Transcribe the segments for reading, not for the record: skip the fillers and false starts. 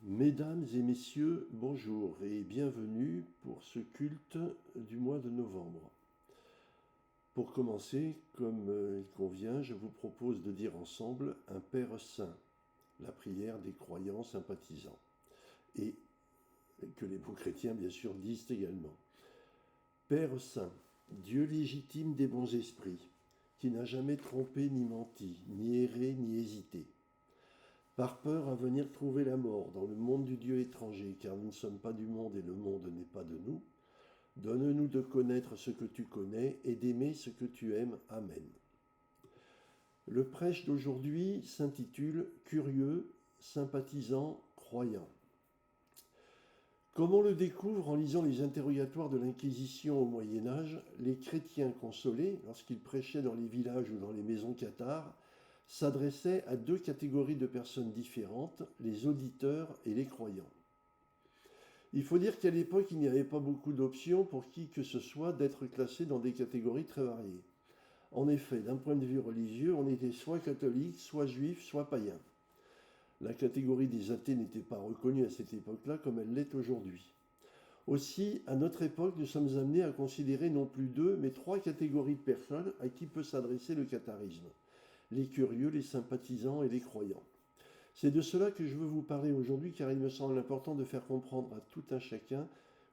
Mesdames et messieurs, bonjour et bienvenue pour ce culte du mois de novembre. Pour commencer, comme il convient, je vous propose de dire ensemble un Père Saint, la prière des croyants sympathisants, et que les bons chrétiens bien sûr disent également. Père Saint, Dieu légitime des bons esprits, qui n'a jamais trompé ni menti, ni erré ni hésité. Par peur à venir trouver la mort dans le monde du Dieu étranger, car nous ne sommes pas du monde et le monde n'est pas de nous, donne-nous de connaître ce que tu connais et d'aimer ce que tu aimes. Amen. Le prêche d'aujourd'hui s'intitule « Curieux, sympathisant, croyant ». Comme on le découvre en lisant les interrogatoires de l'Inquisition au Moyen-Âge, les chrétiens consolés, lorsqu'ils prêchaient dans les villages ou dans les maisons cathares, s'adressait à deux catégories de personnes différentes, les auditeurs et les croyants. Il faut dire qu'à l'époque, il n'y avait pas beaucoup d'options pour qui que ce soit d'être classé dans des catégories très variées. En effet, d'un point de vue religieux, on était soit catholique, soit juif, soit païen. La catégorie des athées n'était pas reconnue à cette époque-là comme elle l'est aujourd'hui. Aussi, à notre époque, nous sommes amenés à considérer non plus deux, mais trois catégories de personnes à qui peut s'adresser le catharisme. Les curieux, les sympathisants et les croyants. C'est de cela que je veux vous parler aujourd'hui car il me semble important de faire comprendre à tout un chacun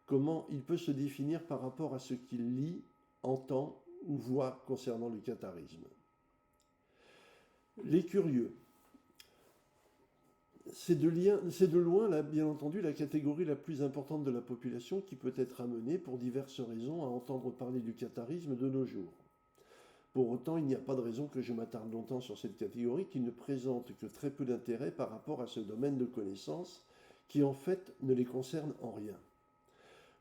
comment il peut se définir par rapport à ce qu'il lit, entend ou voit concernant le catharisme. Les curieux. C'est de loin, là, bien entendu, la catégorie la plus importante de la population qui peut être amenée, pour diverses raisons, à entendre parler du catharisme de nos jours. Pour autant, il n'y a pas de raison que je m'attarde longtemps sur cette catégorie qui ne présente que très peu d'intérêt par rapport à ce domaine de connaissance qui en fait ne les concerne en rien.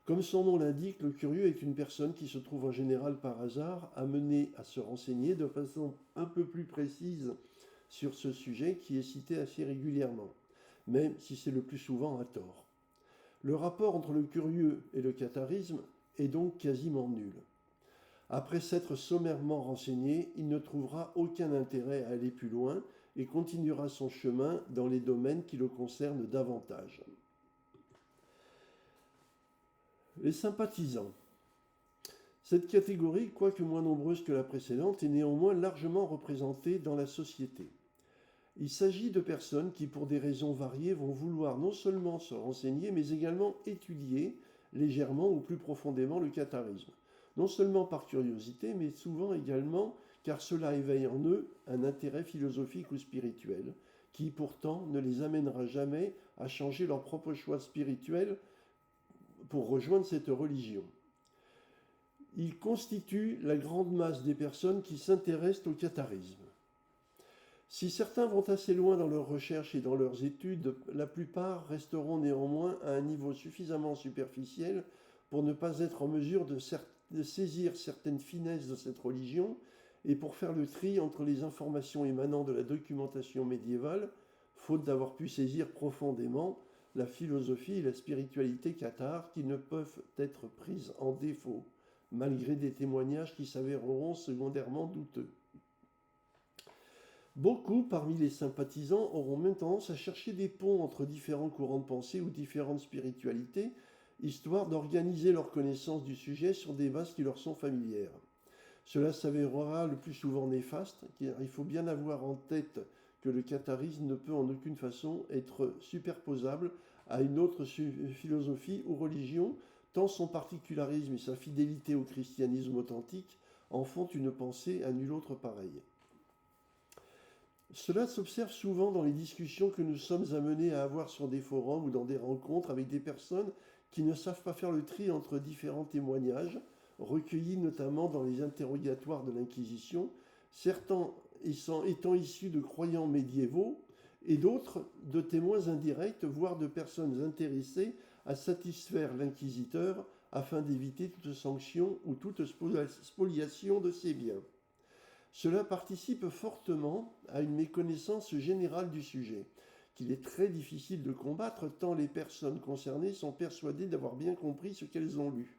Comme son nom l'indique, le curieux est une personne qui se trouve en général par hasard amenée à se renseigner de façon un peu plus précise sur ce sujet qui est cité assez régulièrement, même si c'est le plus souvent à tort. Le rapport entre le curieux et le catharisme est donc quasiment nul. Après s'être sommairement renseigné, il ne trouvera aucun intérêt à aller plus loin et continuera son chemin dans les domaines qui le concernent davantage. Les sympathisants. Cette catégorie, quoique moins nombreuse que la précédente, est néanmoins largement représentée dans la société. Il s'agit de personnes qui, pour des raisons variées, vont vouloir non seulement se renseigner, mais également étudier légèrement ou plus profondément le catharisme. Non seulement par curiosité, mais souvent également car cela éveille en eux un intérêt philosophique ou spirituel, qui pourtant ne les amènera jamais à changer leur propre choix spirituel pour rejoindre cette religion. Ils constituent la grande masse des personnes qui s'intéressent au catharisme. Si certains vont assez loin dans leurs recherches et dans leurs études, la plupart resteront néanmoins à un niveau suffisamment superficiel pour ne pas être en mesure de saisir certaines finesses de cette religion et pour faire le tri entre les informations émanant de la documentation médiévale, faute d'avoir pu saisir profondément la philosophie et la spiritualité cathare qui ne peuvent être prises en défaut, malgré des témoignages qui s'avéreront secondairement douteux. Beaucoup parmi les sympathisants auront même tendance à chercher des ponts entre différents courants de pensée ou différentes spiritualités, histoire d'organiser leur connaissance du sujet sur des bases qui leur sont familières. Cela s'avérera le plus souvent néfaste, car il faut bien avoir en tête que le catharisme ne peut en aucune façon être superposable à une autre philosophie ou religion, tant son particularisme et sa fidélité au christianisme authentique en font une pensée à nulle autre pareille. Cela s'observe souvent dans les discussions que nous sommes amenés à avoir sur des forums ou dans des rencontres avec des personnes qui ne savent pas faire le tri entre différents témoignages, recueillis notamment dans les interrogatoires de l'Inquisition, certains étant issus de croyants médiévaux et d'autres de témoins indirects, voire de personnes intéressées à satisfaire l'inquisiteur afin d'éviter toute sanction ou toute spoliation de ses biens. Cela participe fortement à une méconnaissance générale du sujet, qu'il est très difficile de combattre tant les personnes concernées sont persuadées d'avoir bien compris ce qu'elles ont lu.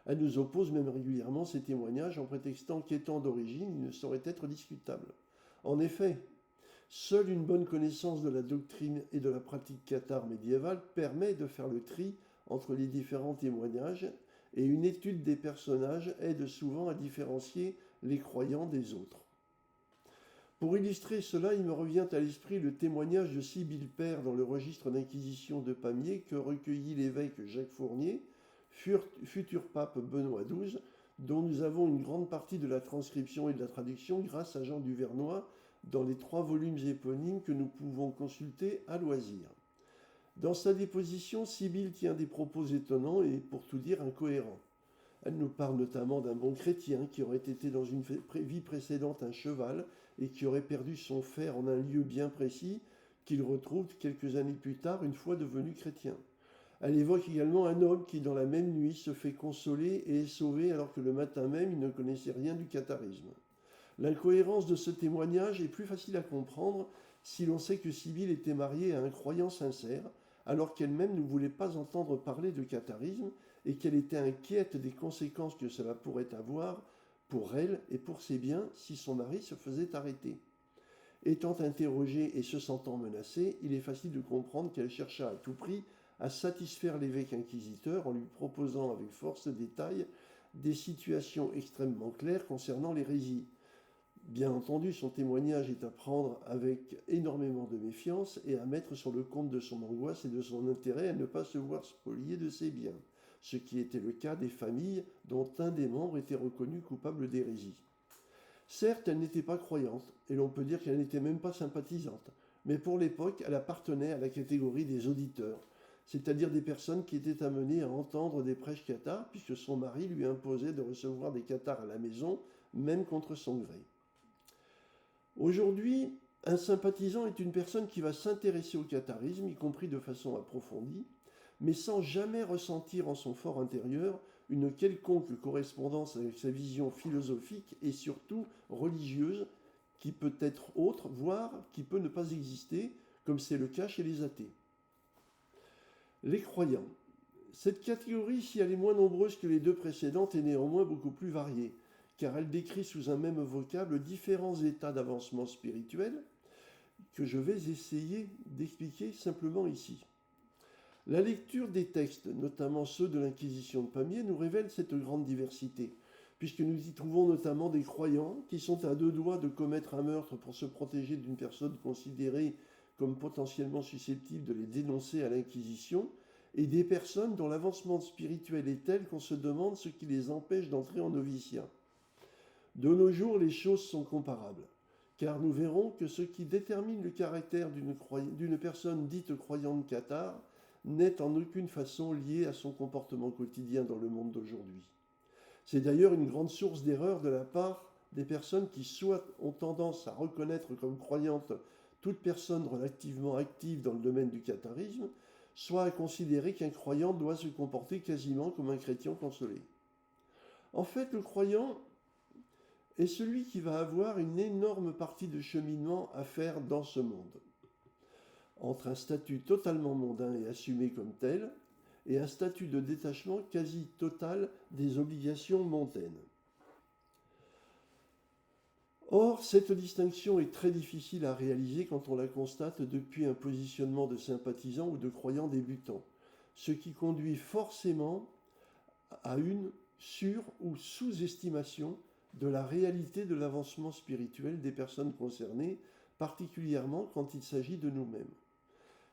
Elles nous opposent même régulièrement ces témoignages en prétextant qu'étant d'origine, ils ne sauraient être discutables. En effet, Seule une bonne connaissance de la doctrine et de la pratique cathare médiévale permet de faire le tri entre les différents témoignages, et une étude des personnages aide souvent à différencier les croyants des autres. Pour illustrer cela, il me revient à l'esprit le témoignage de Sibylle Père dans le registre d'inquisition de Pamiers que recueillit l'évêque Jacques Fournier, futur pape Benoît XII, dont nous avons une grande partie de la transcription et de la traduction grâce à Jean Duvernois dans les 3 volumes éponymes que nous pouvons consulter à loisir. Dans sa déposition, Sibylle tient des propos étonnants et, pour tout dire, incohérents. Elle nous parle notamment d'un bon chrétien qui aurait été dans une vie précédente un cheval et qui aurait perdu son fer en un lieu bien précis qu'il retrouve quelques années plus tard une fois devenu chrétien. Elle évoque également un homme qui dans la même nuit se fait consoler et est sauvé alors que le matin même il ne connaissait rien du catharisme. L'incohérence de ce témoignage est plus facile à comprendre si l'on sait que Sibylle était mariée à un croyant sincère alors qu'elle-même ne voulait pas entendre parler de catharisme et qu'elle était inquiète des conséquences que cela pourrait avoir pour elle et pour ses biens si son mari se faisait arrêter. Étant interrogée et se sentant menacée, il est facile de comprendre qu'elle chercha à tout prix à satisfaire l'évêque inquisiteur en lui proposant avec force détail des situations extrêmement claires concernant l'hérésie. Bien entendu, son témoignage est à prendre avec énormément de méfiance et à mettre sur le compte de son angoisse et de son intérêt à ne pas se voir spolier de ses biens, ce qui était le cas des familles dont un des membres était reconnu coupable d'hérésie. Certes, elle n'était pas croyante, et l'on peut dire qu'elle n'était même pas sympathisante, mais pour l'époque, elle appartenait à la catégorie des auditeurs, c'est-à-dire des personnes qui étaient amenées à entendre des prêches cathares, puisque son mari lui imposait de recevoir des cathares à la maison, même contre son gré. Aujourd'hui, un sympathisant est une personne qui va s'intéresser au catharisme, y compris de façon approfondie, mais sans jamais ressentir en son fort intérieur une quelconque correspondance avec sa vision philosophique et surtout religieuse, qui peut être autre, voire qui peut ne pas exister, comme c'est le cas chez les athées. Les croyants. Cette catégorie, si elle est moins nombreuse que les 2 précédentes, est néanmoins beaucoup plus variée, car elle décrit sous un même vocable différents états d'avancement spirituel que je vais essayer d'expliquer simplement ici. La lecture des textes, notamment ceux de l'Inquisition de Pamiers, nous révèle cette grande diversité, puisque nous y trouvons notamment des croyants qui sont à 2 doigts de commettre un meurtre pour se protéger d'une personne considérée comme potentiellement susceptible de les dénoncer à l'Inquisition, et des personnes dont l'avancement spirituel est tel qu'on se demande ce qui les empêche d'entrer en noviciat. De nos jours, les choses sont comparables, car nous verrons que ce qui détermine le caractère d'une personne dite croyante cathare n'est en aucune façon lié à son comportement quotidien dans le monde d'aujourd'hui. C'est d'ailleurs une grande source d'erreur de la part des personnes qui soit ont tendance à reconnaître comme croyante toute personne relativement active dans le domaine du catharisme, soit à considérer qu'un croyant doit se comporter quasiment comme un chrétien consolé. En fait, le croyant est celui qui va avoir une énorme partie de cheminement à faire dans ce monde, entre un statut totalement mondain et assumé comme tel, et un statut de détachement quasi total des obligations mondaines. Or, cette distinction est très difficile à réaliser quand on la constate depuis un positionnement de sympathisant ou de croyant débutant, ce qui conduit forcément à une sur- ou sous-estimation de la réalité de l'avancement spirituel des personnes concernées, particulièrement quand il s'agit de nous-mêmes.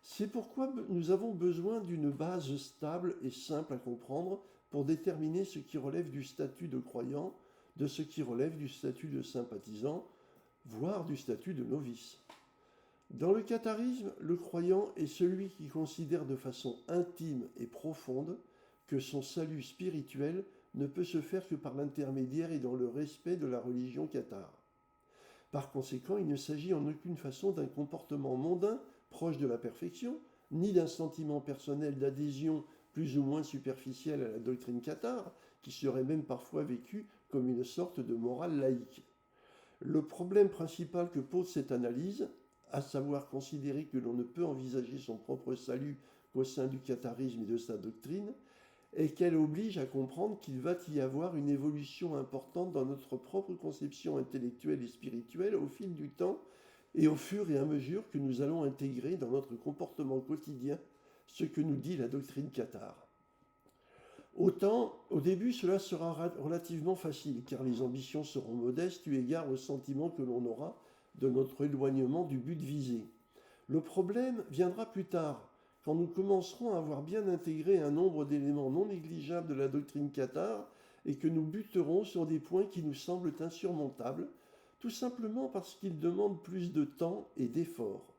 C'est pourquoi nous avons besoin d'une base stable et simple à comprendre pour déterminer ce qui relève du statut de croyant, de ce qui relève du statut de sympathisant, voire du statut de novice. Dans le catharisme, le croyant est celui qui considère de façon intime et profonde que son salut spirituel ne peut se faire que par l'intermédiaire et dans le respect de la religion cathare. Par conséquent, il ne s'agit en aucune façon d'un comportement mondain proche de la perfection, ni d'un sentiment personnel d'adhésion plus ou moins superficielle à la doctrine cathare, qui serait même parfois vécue comme une sorte de morale laïque. Le problème principal que pose cette analyse, à savoir considérer que l'on ne peut envisager son propre salut qu'au sein du catharisme et de sa doctrine, et qu'elle oblige à comprendre qu'il va y avoir une évolution importante dans notre propre conception intellectuelle et spirituelle au fil du temps, et au fur et à mesure que nous allons intégrer dans notre comportement quotidien ce que nous dit la doctrine cathare. Autant, au début, cela sera relativement facile, car les ambitions seront modestes eu égard au sentiment que l'on aura de notre éloignement du but visé. Le problème viendra plus tard, quand nous commencerons à avoir bien intégré un nombre d'éléments non négligeables de la doctrine cathare et que nous buterons sur des points qui nous semblent insurmontables, tout simplement parce qu'ils demandent plus de temps et d'efforts.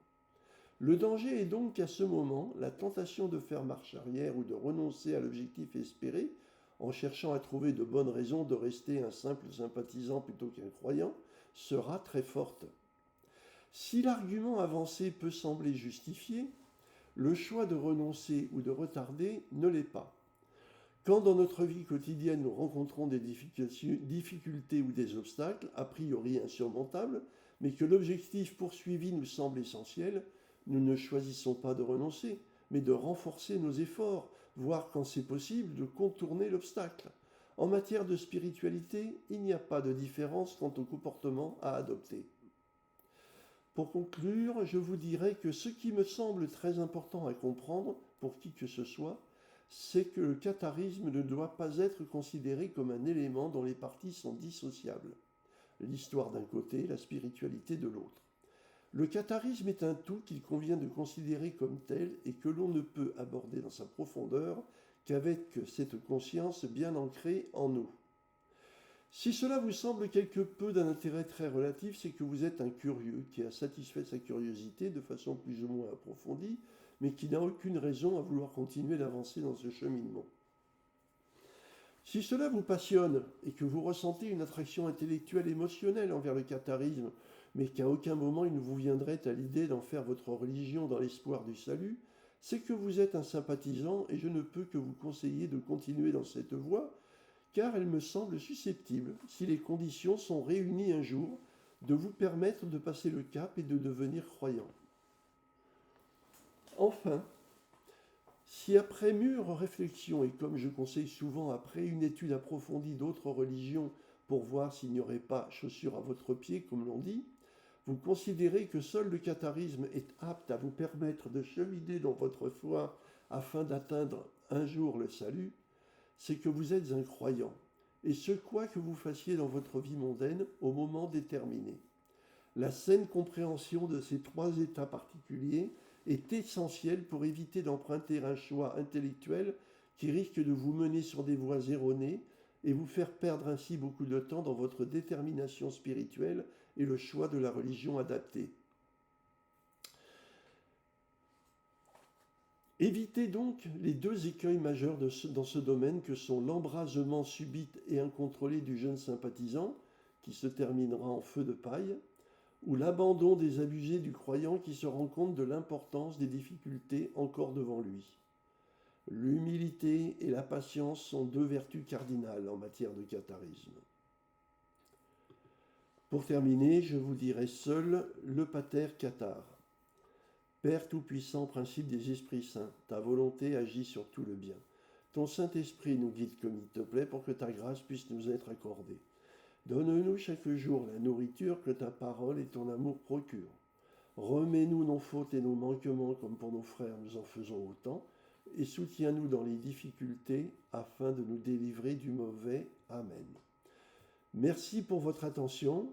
Le danger est donc qu'à ce moment, la tentation de faire marche arrière ou de renoncer à l'objectif espéré, en cherchant à trouver de bonnes raisons de rester un simple sympathisant plutôt qu'un croyant, sera très forte. Si l'argument avancé peut sembler justifié, le choix de renoncer ou de retarder ne l'est pas. Quand dans notre vie quotidienne nous rencontrons des difficultés ou des obstacles, a priori insurmontables, mais que l'objectif poursuivi nous semble essentiel, nous ne choisissons pas de renoncer, mais de renforcer nos efforts, voire quand c'est possible, de contourner l'obstacle. En matière de spiritualité, il n'y a pas de différence quant au comportement à adopter. Pour conclure, je vous dirai que ce qui me semble très important à comprendre, pour qui que ce soit, c'est que le catharisme ne doit pas être considéré comme un élément dont les parties sont dissociables. L'histoire d'un côté, la spiritualité de l'autre. Le catharisme est un tout qu'il convient de considérer comme tel et que l'on ne peut aborder dans sa profondeur qu'avec cette conscience bien ancrée en nous. Si cela vous semble quelque peu d'un intérêt très relatif, c'est que vous êtes un curieux qui a satisfait sa curiosité de façon plus ou moins approfondie, mais qui n'a aucune raison à vouloir continuer d'avancer dans ce cheminement. Si cela vous passionne et que vous ressentez une attraction intellectuelle émotionnelle envers le catharisme, mais qu'à aucun moment il ne vous viendrait à l'idée d'en faire votre religion dans l'espoir du salut, c'est que vous êtes un sympathisant et je ne peux que vous conseiller de continuer dans cette voie, car elle me semble susceptible, si les conditions sont réunies un jour, de vous permettre de passer le cap et de devenir croyant. Enfin, si après mûre réflexion, et comme je conseille souvent après une étude approfondie d'autres religions pour voir s'il n'y aurait pas chaussure à votre pied, comme l'on dit, vous considérez que seul le catharisme est apte à vous permettre de cheminer dans votre foi afin d'atteindre un jour le salut, c'est que vous êtes un croyant, et ce quoi que vous fassiez dans votre vie mondaine au moment déterminé. La saine compréhension de ces trois états particuliers est essentielle pour éviter d'emprunter un choix intellectuel qui risque de vous mener sur des voies erronées et vous faire perdre ainsi beaucoup de temps dans votre détermination spirituelle et le choix de la religion adaptée. Évitez donc les deux écueils majeurs dans ce domaine que sont l'embrasement subit et incontrôlé du jeune sympathisant, qui se terminera en feu de paille, ou l'abandon des abusés du croyant qui se rend compte de l'importance des difficultés encore devant lui. L'humilité et la patience sont deux vertus cardinales en matière de catharisme. Pour terminer, je vous dirai seul le pater cathare. Père tout-puissant, principe des esprits saints, ta volonté agit sur tout le bien. Ton Saint-Esprit nous guide comme il te plaît pour que ta grâce puisse nous être accordée. Donne-nous chaque jour la nourriture que ta parole et ton amour procurent. Remets-nous nos fautes et nos manquements comme pour nos frères nous en faisons autant, et soutiens-nous dans les difficultés afin de nous délivrer du mauvais. Amen. Merci pour votre attention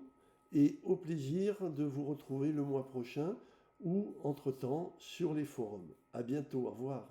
et au plaisir de vous retrouver le mois prochain ou entre-temps sur les forums. À bientôt, au revoir.